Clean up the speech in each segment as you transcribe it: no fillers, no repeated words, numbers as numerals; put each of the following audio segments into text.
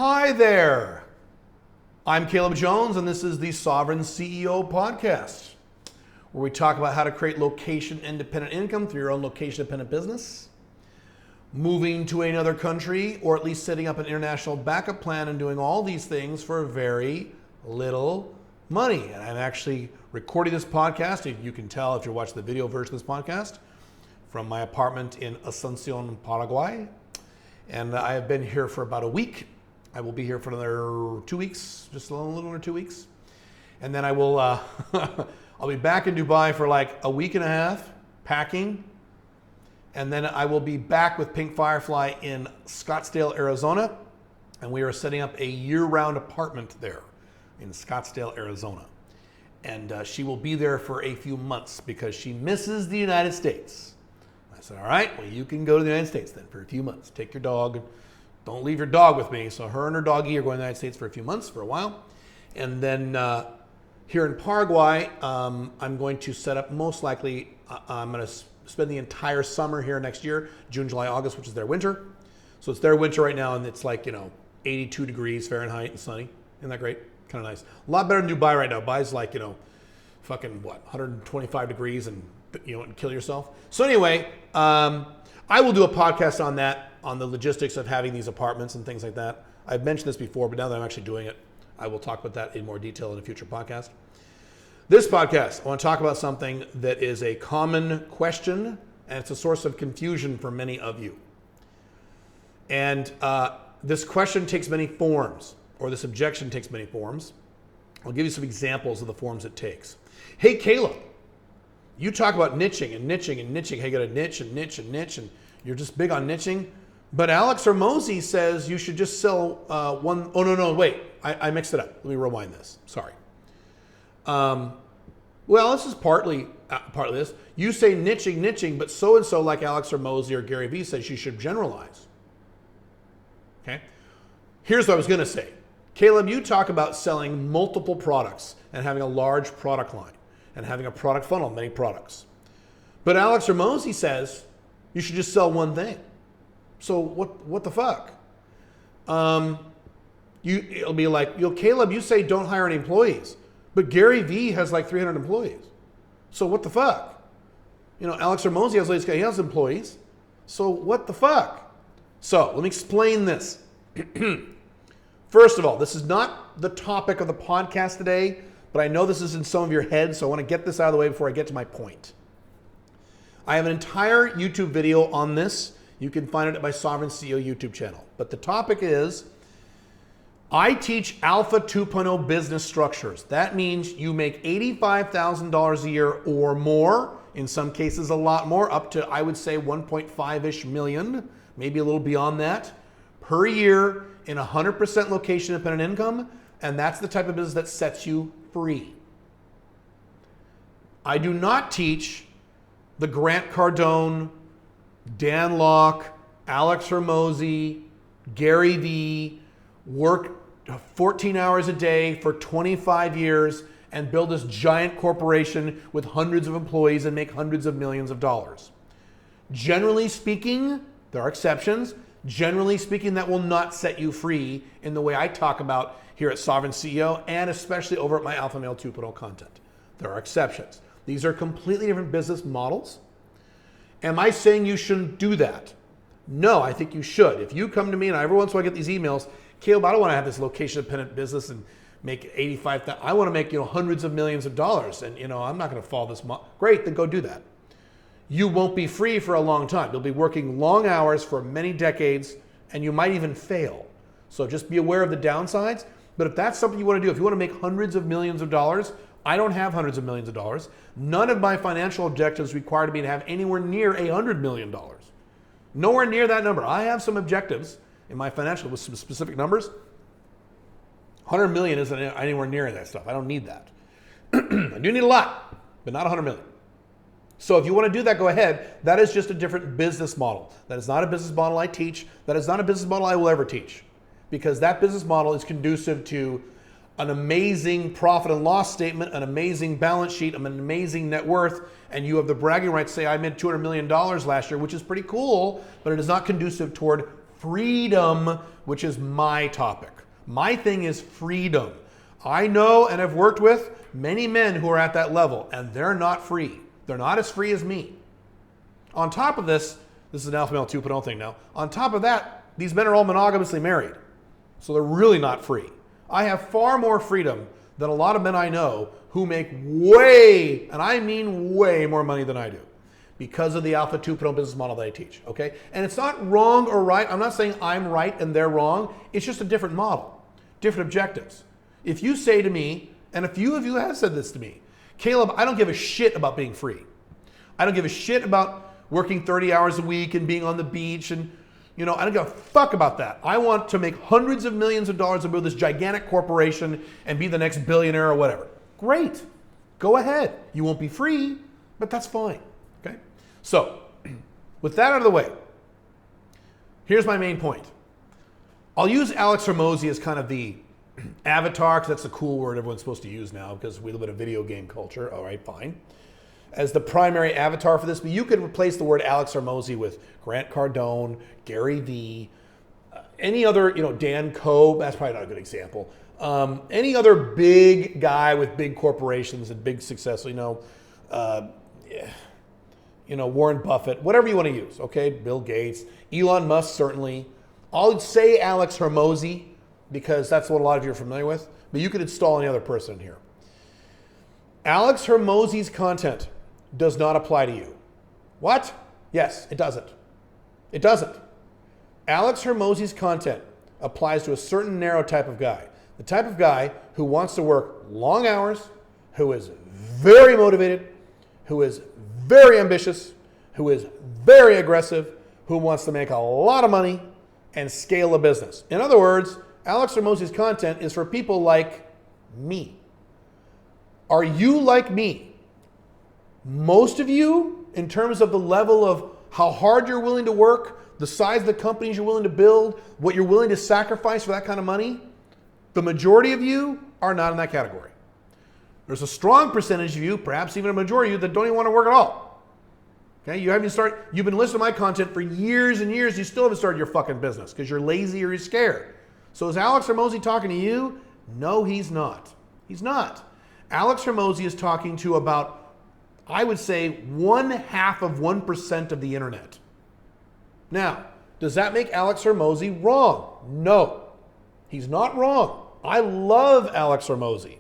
Hi there. I'm Caleb Jones, and this is the Sovereign CEO podcast, where we talk about how to create location-independent income through your own location-independent business, moving to another country, or at least setting up an international backup plan and doing all these things for very little money. And I'm actually recording this podcast, if you can tell if you're watching the video version of this podcast, from my apartment in Asuncion, Paraguay. And I have been here for about a week. I will be here for another 2 weeks, just a little under 2 weeks. And then I will, I'll be back in Dubai for like a week and a half, packing. And then I will be back with Pink Firefly in Scottsdale, Arizona. And we are setting up a year-round apartment there in Scottsdale, Arizona. And she will be there for a few months because she misses the United States. I said, all right, well, you can go to the United States then for a few months. Take your dog. Don't leave your dog with me. So her and her doggy are going to the United States for a few months, for a while. And then here in Paraguay, I'm going to set up, most likely, I'm going to spend the entire summer here next year, June, July, August, which is their winter. So it's their winter right now, and it's like, 82 degrees Fahrenheit and sunny. Isn't that great? Kind of nice. A lot better than Dubai right now. Dubai's like, fucking 125 degrees and, and kill yourself. So anyway, I will do a podcast on that, on the logistics of having these apartments and things like that. I've mentioned this before, but now that I'm actually doing it, I will talk about that in more detail in a future podcast. This podcast, I want to talk about something that is a common question, and it's a source of confusion for many of you. And this question takes many forms, or this objection takes many forms. I'll give you some examples of the forms it takes. Hey, Caleb, you talk about niching and niching and niching. Hey, you got to niche and niche and niche, and you're just big on niching. But Alex Hormozi says you should just sell one. Oh, no, wait. I mixed it up. Let me rewind this. Sorry. Well, this is partly this. You say niching, but so-and-so like Alex Hormozi or Gary Vee says you should generalize. Okay? Here's what I was going to say. Caleb, you talk about selling multiple products and having a large product line and having a product funnel, many products. But Alex Hormozi says you should just sell one thing. So what the fuck? It'll be like, Caleb, you say don't hire any employees, but Gary Vee has like 300 employees. So what the fuck? Alex Hormozi he has employees. So what the fuck? So let me explain this. First of all, this is not the topic of the podcast today, but I know this is in some of your heads, so I want to get this out of the way before I get to my point. I have an entire YouTube video on this. You can find it at my Sovereign CEO YouTube channel. But the topic is, I teach Alpha 2.0 business structures. That means you make $85,000 a year or more, in some cases a lot more, up to, I would say, 1.5-ish million, maybe a little beyond that, per year in 100% location-independent income, and that's the type of business that sets you free. I do not teach the Grant Cardone, Dan Locke, Alex Hormozi, Gary Vee, work 14 hours a day for 25 years and build this giant corporation with hundreds of employees and make hundreds of millions of dollars. Generally speaking, there are exceptions. Generally speaking, that will not set you free in the way I talk about here at Sovereign CEO and especially over at my Alpha Male 2.0 content. There are exceptions. These are completely different business models. Am I saying you shouldn't do that? No, I think you should. If you come to me, and every once in a while I get these emails, Caleb, I don't want to have this location-dependent business and make $85,000. I want to make hundreds of millions of dollars, and I'm not going to follow this model. Great, then go do that. You won't be free for a long time. You'll be working long hours for many decades, and you might even fail. So just be aware of the downsides. But if that's something you want to do, if you want to make hundreds of millions of dollars, I don't have hundreds of millions of dollars. None of my financial objectives require me to have anywhere near $100 million. Nowhere near that number. I have some objectives in my financial with some specific numbers. 100 million isn't anywhere near that stuff. I don't need that. I do need a lot, but not 100 million. So if you want to do that, go ahead. That is just a different business model. That is not a business model I teach. That is not a business model I will ever teach, because that business model is conducive to an amazing profit and loss statement, an amazing balance sheet, an amazing net worth, and you have the bragging right to say, I made $200 million last year, which is pretty cool, but it is not conducive toward freedom, which is my topic. My thing is freedom. I know and have worked with many men who are at that level, and they're not free. They're not as free as me. On top of this is an alpha male 2.0 thing now. On top of that, these men are all monogamously married. So they're really not free. I have far more freedom than a lot of men I know who make way, and I mean way more money than I do because of the Alpha 2.0 business model that I teach, okay? And it's not wrong or right. I'm not saying I'm right and they're wrong. It's just a different model, different objectives. If you say to me, and a few of you have said this to me, Caleb, I don't give a shit about being free. I don't give a shit about working 30 hours a week and being on the beach and I don't give a fuck about that. I want to make hundreds of millions of dollars and build this gigantic corporation and be the next billionaire or whatever. Great. Go ahead. You won't be free, but that's fine. Okay? So, with that out of the way, here's my main point. I'll use Alex Hormozi as kind of the avatar, because that's the cool word everyone's supposed to use now because we live in a video game culture. All right, fine. As the primary avatar for this, but you could replace the word Alex Hormozi with Grant Cardone, Gary Vee, any other, Dan Coe, that's probably not a good example. Any other big guy with big corporations and big success, Warren Buffett, whatever you want to use, okay? Bill Gates, Elon Musk, certainly. I'll say Alex Hormozi because that's what a lot of you are familiar with, but you could install any other person in here. Alex Hormozi's content does not apply to you. What? Yes, it doesn't. It doesn't. Alex Hormozi's content applies to a certain narrow type of guy. The type of guy who wants to work long hours, who is very motivated, who is very ambitious, who is very aggressive, who wants to make a lot of money and scale a business. In other words, Alex Hormozi's content is for people like me. Are you like me? Most of you, in terms of the level of how hard you're willing to work, the size of the companies you're willing to build, what you're willing to sacrifice for that kind of money, the majority of you are not in that category. There's a strong percentage of you, perhaps even a majority of you, that don't even want to work at all. Okay, you've been listening to my content for years and years, you still haven't started your fucking business because you're lazy or you're scared. So is Alex Hormozi talking to you? No, he's not. He's not. Alex Hormozi is talking to about, I would say, 0.5% of the internet. Now, does that make Alex Hormozi wrong? No, he's not wrong. I love Alex Hormozi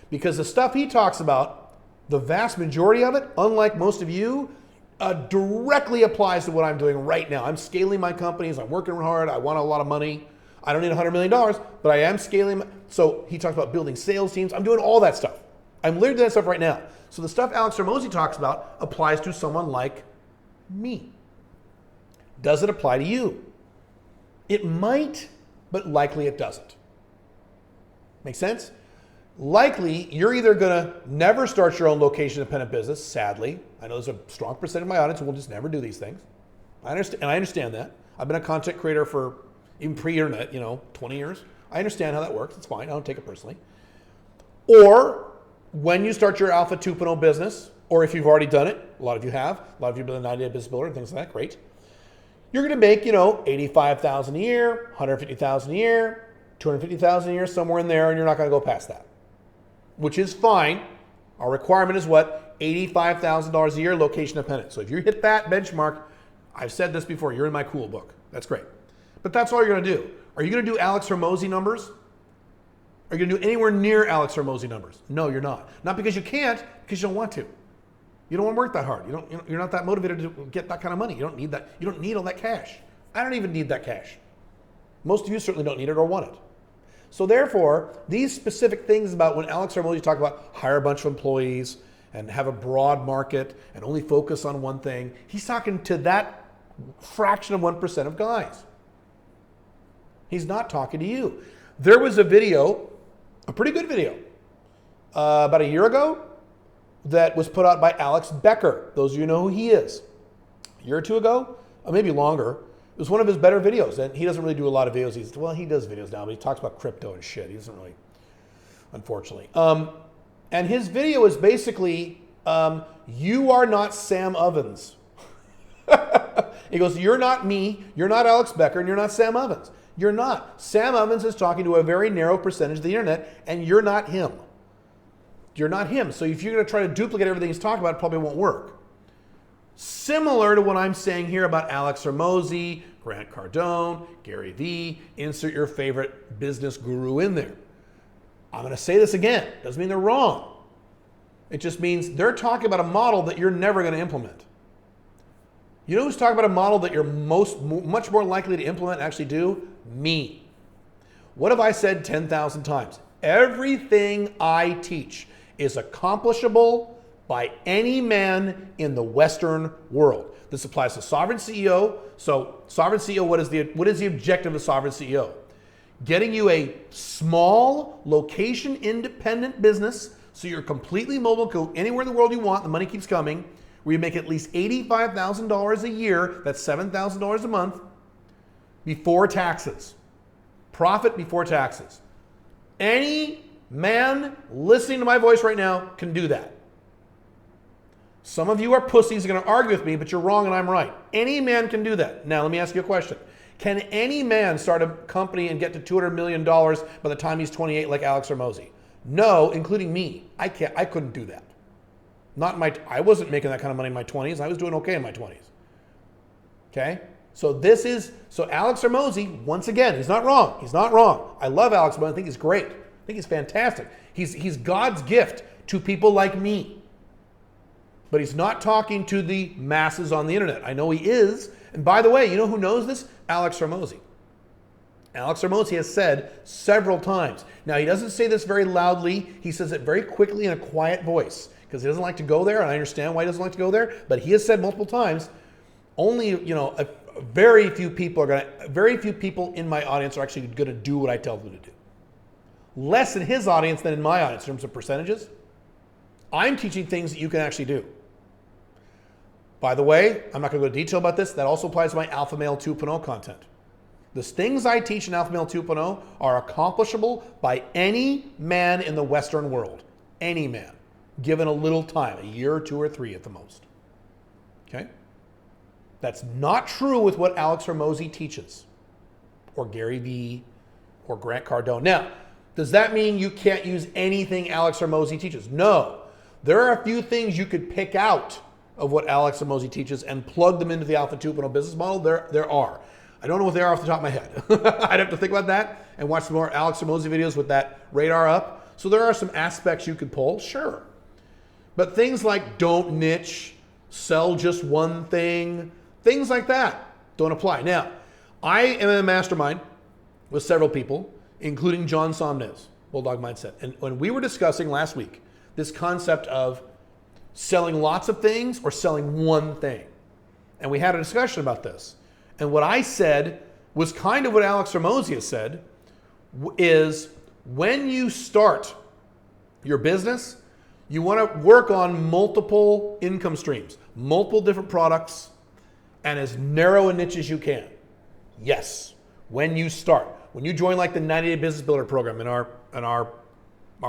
because the stuff he talks about, the vast majority of it, unlike most of you, directly applies to what I'm doing right now. I'm scaling my companies. I'm working hard. I want a lot of money. I don't need $100 million, but I am scaling. So he talks about building sales teams. I'm doing all that stuff. I'm literally doing that stuff right now. So the stuff Alex Hormozi talks about applies to someone like me. Does it apply to you? It might, but likely it doesn't. Make sense? Likely, you're either going to never start your own location-dependent business, sadly. I know there's a strong percentage of my audience who will just never do these things. I understand that. I've been a content creator for, even pre-internet, 20 years. I understand how that works. It's fine. I don't take it personally. Or when you start your Alpha 2.0 business, or if you've already done it, a lot of you have, a lot of you have been a 90-day business builder and things like that, great. You're going to make, $85,000 a year, $150,000 a year, $250,000 a year, somewhere in there, and you're not going to go past that, which is fine. Our requirement is what? $85,000 a year, location dependent. So if you hit that benchmark, I've said this before, you're in my cool book. That's great. But that's all you're going to do. Are you going to do Alex Hormozi numbers? Are you going to do anywhere near Alex Hormozi numbers? No, you're not. Not because you can't, because you don't want to. You don't want to work that hard. You're not that motivated to get that kind of money. You don't need that. You don't need all that cash. I don't even need that cash. Most of you certainly don't need it or want it. So therefore, these specific things about when Alex Hormozi talked about hire a bunch of employees and have a broad market and only focus on one thing, he's talking to that fraction of 1% of guys. He's not talking to you. There was a video, a pretty good video, about a year ago that was put out by Alex Becker. Those of you know who he is. A year or two ago, or maybe longer, it was one of his better videos. And he doesn't really do a lot of videos. He does videos now, but he talks about crypto and shit. He doesn't really, unfortunately. And his video is basically, you are not Sam Ovens. He goes, you're not me, you're not Alex Becker, and you're not Sam Ovens. You're not. Sam Ovens is talking to a very narrow percentage of the internet, and you're not him. You're not him. So if you're going to try to duplicate everything he's talking about, it probably won't work. Similar to what I'm saying here about Alex Hormozi, Grant Cardone, Gary Vee, insert your favorite business guru in there. I'm going to say this again. Doesn't mean they're wrong. It just means they're talking about a model that you're never going to implement. You know who's talking about a model that you're much more likely to implement and actually do? Me. What have I said 10,000 times? Everything I teach is accomplishable by any man in the Western world. This applies to Sovereign CEO. So Sovereign CEO, what is the objective of Sovereign CEO? Getting you a small, location-independent business so you're completely mobile, go anywhere in the world you want, the money keeps coming, where you make at least $85,000 a year, that's $7,000 a month, before taxes. Profit before taxes. Any man listening to my voice right now can do that. Some of you are pussies, are going to argue with me, but you're wrong and I'm right. Any man can do that. Now, let me ask you a question. Can any man start a company and get to $200 million by the time he's 28 like Alex Hormozi? No, including me. I couldn't do that. I wasn't making that kind of money in my 20s. I was doing okay in my 20s. Okay? So Alex Hormozi, once again, he's not wrong. He's not wrong. I love Alex Hormozi. I think he's great. I think he's fantastic. He's God's gift to people like me. But he's not talking to the masses on the internet. I know he is. And by the way, you know who knows this? Alex Hormozi. Alex Hormozi has said several times. Now, he doesn't say this very loudly. He says it very quickly in a quiet voice because he doesn't like to go there, and I understand why he doesn't like to go there. But he has said multiple times, only very few people in my audience are actually going to do what I tell them to do. Less in his audience than in my audience in terms of percentages. I'm teaching things that you can actually do. By the way, I'm not going to go into detail about this. That also applies to my Alpha Male 2.0 content. The things I teach in Alpha Male 2.0 are accomplishable by any man in the Western world. Any man. Given a little time, a year or 2 or 3 at the most. Okay? That's not true with what Alex Hormozi teaches. Or Gary Vee. Or Grant Cardone. Now, does that mean you can't use anything Alex Hormozi teaches? No. There are a few things you could pick out of what Alex Hormozi teaches and plug them into the Alpha 2.0 business model. There are. I don't know what they are off the top of my head. I'd have to think about that and watch some more Alex Hormozi videos with that radar up. So there are some aspects you could pull, sure. But things like don't niche, sell just one thing, things like that don't apply. Now, I am in a mastermind with several people, including John Somnez, Bulldog Mindset. And when we were discussing last week this concept of selling lots of things or selling one thing, and we had a discussion about this. And what I said was kind of what Alex Hormozi has said, is when you start your business, you want to work on multiple income streams, multiple different products, and as narrow a niche as you can. Yes, when you start. When you join like the 90-day business builder program in our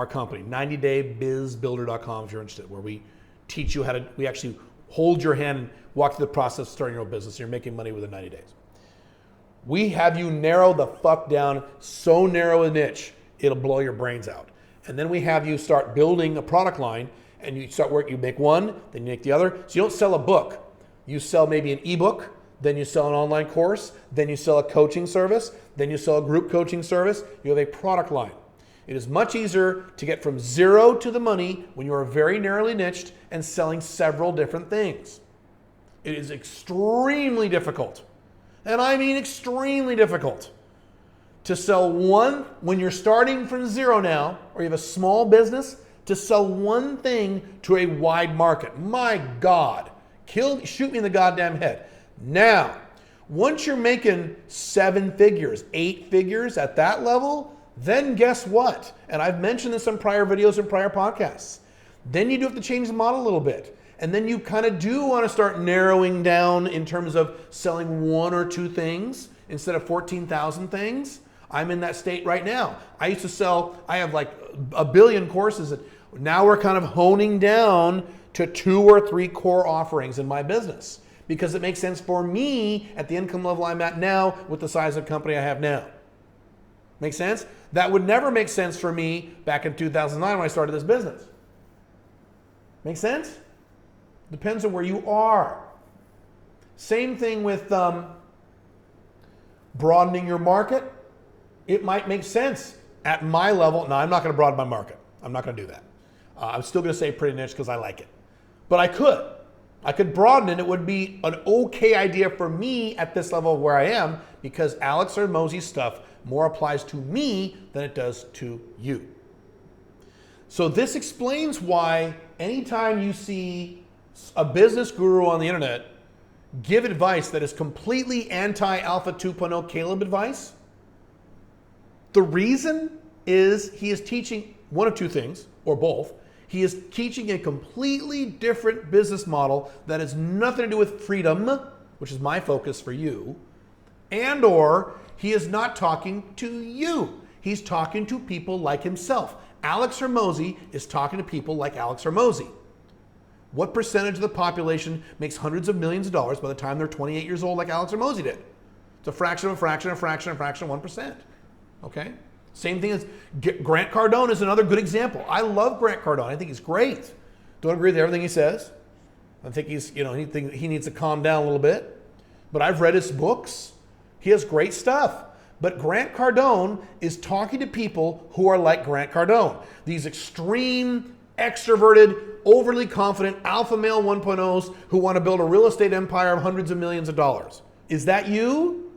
company, 90daybizbuilder.com if you're interested, where we teach you we actually hold your hand and walk through the process of starting your own business. You're making money within 90 days. We have you narrow the fuck down so narrow a niche, it'll blow your brains out. And then we have you start building a product line and you start working, you make one, then you make the other. So you don't sell a book. You sell maybe an ebook, then you sell an online course, then you sell a coaching service, then you sell a group coaching service. You have a product line. It is much easier to get from zero to the money when you are very narrowly niched and selling several different things. It is extremely difficult, and I mean extremely difficult, to sell one when you're starting from zero now, or you have a small business, to sell one thing to a wide market. My God, shoot me in the goddamn head. Now, once you're making 7 figures, 8 figures at that level, then guess what? And I've mentioned this in prior videos and prior podcasts. Then you do have to change the model a little bit. And then you kind of do want to start narrowing down in terms of selling 1 or 2 things instead of 14,000 things. I'm in that state right now. I have like a billion courses. Now we're kind of honing down to 2 or 3 core offerings in my business because it makes sense for me at the income level I'm at now with the size of the company I have now. Make sense? That would never make sense for me back in 2009 when I started this business. Make sense? Depends on where you are. Same thing with broadening your market. It might make sense at my level. No, I'm not going to broaden my market. I'm not going to do that. I'm still going to say pretty niche because I like it. But I could. I could broaden it. It would be an okay idea for me at this level where I am because Alex Hormozi's stuff more applies to me than it does to you. So this explains why anytime you see a business guru on the internet give advice that is completely anti-Alpha 2.0 Caleb advice, the reason is he is teaching one of two things, or both. He is teaching a completely different business model that has nothing to do with freedom, which is my focus for you, and or he is not talking to you. He's talking to people like himself. Alex Hormozi is talking to people like Alex Hormozi. What percentage of the population makes hundreds of millions of dollars by the time they're 28 years old like Alex Hormozi did? It's a fraction of a fraction of a fraction of a fraction of 1%. Okay? Same thing as Grant Cardone is another good example. I love Grant Cardone. I think he's great. Don't agree with everything he says. I think he needs to calm down a little bit. But I've read his books. He has great stuff. But Grant Cardone is talking to people who are like Grant Cardone. These extreme, extroverted, overly confident alpha male 1.0s who want to build a real estate empire of hundreds of millions of dollars. Is that you?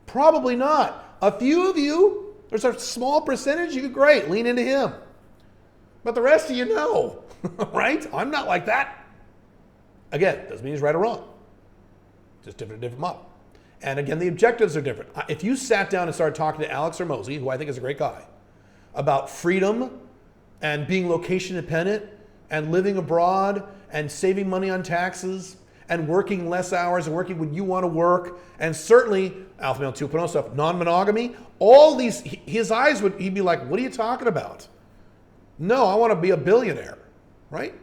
Probably not. A few of you, there's a small percentage, you could great, lean into him. But the rest of you know, right? I'm not like that. Again, doesn't mean he's right or wrong. Just different model. And again, the objectives are different. If you sat down and started talking to Alex Hormozi, who I think is a great guy, about freedom and being location dependent and living abroad and saving money on taxes and working less hours and working when you want to work, and certainly Alpha Male 2.0 stuff, non-monogamy, all these, his eyes he'd be like, what are you talking about? No, I want to be a billionaire, right?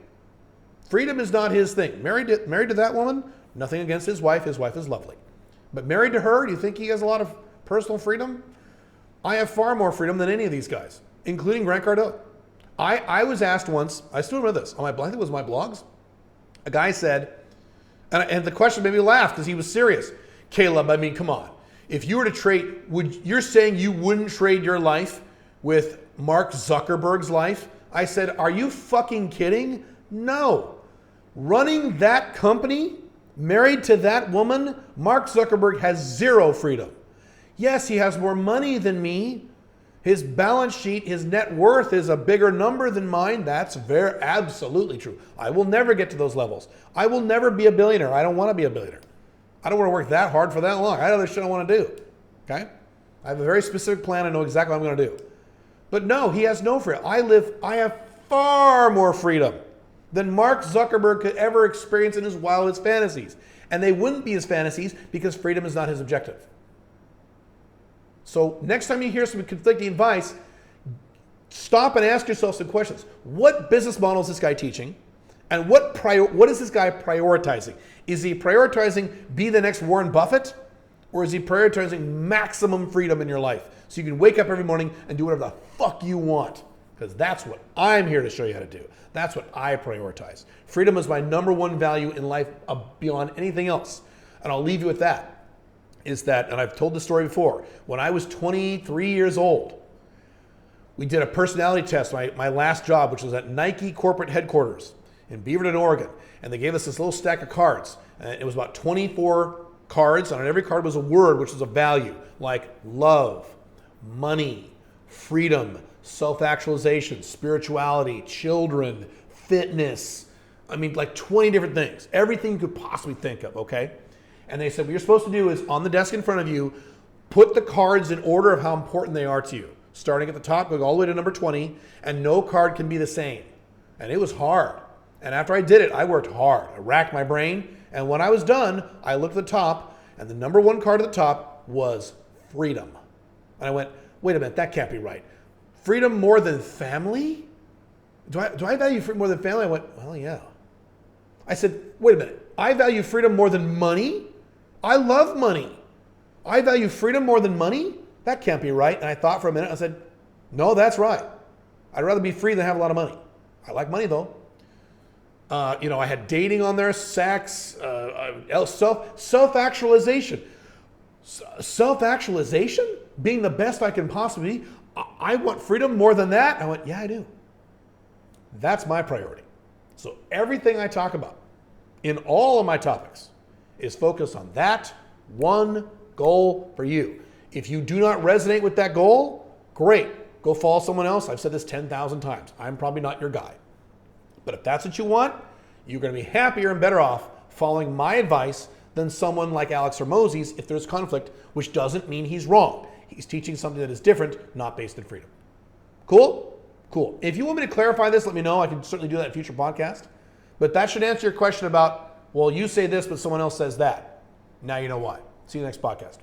Freedom is not his thing. Married to that woman, nothing against his wife is lovely. But married to her, do you think he has a lot of personal freedom? I have far more freedom than any of these guys, including Grant Cardone. I was asked once, I still remember this, I think it was my blogs. A guy said, and the question made me laugh because he was serious. Caleb, I mean, come on. If you were to trade, you're saying you wouldn't trade your life with Mark Zuckerberg's life? I said, are you fucking kidding? No. Running that company, married to that woman, Mark Zuckerberg has zero freedom. Yes, he has more money than me. His balance sheet, his net worth is a bigger number than mine. That's absolutely true. I will never get to those levels. I will never be a billionaire. I don't want to be a billionaire. I don't want to work that hard for that long. I have other shit I want to do. Okay? I have a very specific plan. I know exactly what I'm going to do. But no, he has no freedom. I have far more freedom than Mark Zuckerberg could ever experience in his wildest fantasies. And they wouldn't be his fantasies because freedom is not his objective. So next time you hear some conflicting advice, stop and ask yourself some questions. What business model is this guy teaching? And what is this guy prioritizing? Is he prioritizing be the next Warren Buffett? Or is he prioritizing maximum freedom in your life? So you can wake up every morning and do whatever the fuck you want. Because that's what I'm here to show you how to do. That's what I prioritize. Freedom is my number one value in life beyond anything else. And I'll leave you with that. Is that, and I've told this story before, when I was 23 years old, we did a personality test, my last job, which was at Nike corporate headquarters in Beaverton, Oregon. And they gave us this little stack of cards. And it was about 24 cards, and on every card was a word, which was a value, like love, money, freedom, self-actualization, spirituality, children, fitness. I mean, like 20 different things. Everything you could possibly think of, okay? And they said, what you're supposed to do is, on the desk in front of you, put the cards in order of how important they are to you. Starting at the top, going all the way to number 20, and no card can be the same. And it was hard. And after I did it, I worked hard. I racked my brain. And when I was done, I looked at the top, and the number one card at the top was freedom. And I went, wait a minute, that can't be right. Freedom more than family? Do I value freedom more than family? I went, well, yeah. I said, wait a minute. I value freedom more than money? I love money. I value freedom more than money? That can't be right. And I thought for a minute. I said, no, that's right. I'd rather be free than have a lot of money. I like money though. I had dating on there, sex, self-actualization. Self-actualization? Being the best I can possibly be? I want freedom more than that? I went, yeah, I do. That's my priority. So everything I talk about in all of my topics is focused on that one goal for you. If you do not resonate with that goal, great. Go follow someone else. I've said this 10,000 times. I'm probably not your guy. But if that's what you want, you're going to be happier and better off following my advice than someone like Alex Hormozi's if there's conflict, which doesn't mean he's wrong. He's teaching something that is different, not based in freedom. Cool? Cool. If you want me to clarify this, let me know. I can certainly do that in a future podcast. But that should answer your question about, well, you say this, but someone else says that. Now you know why. See you next podcast.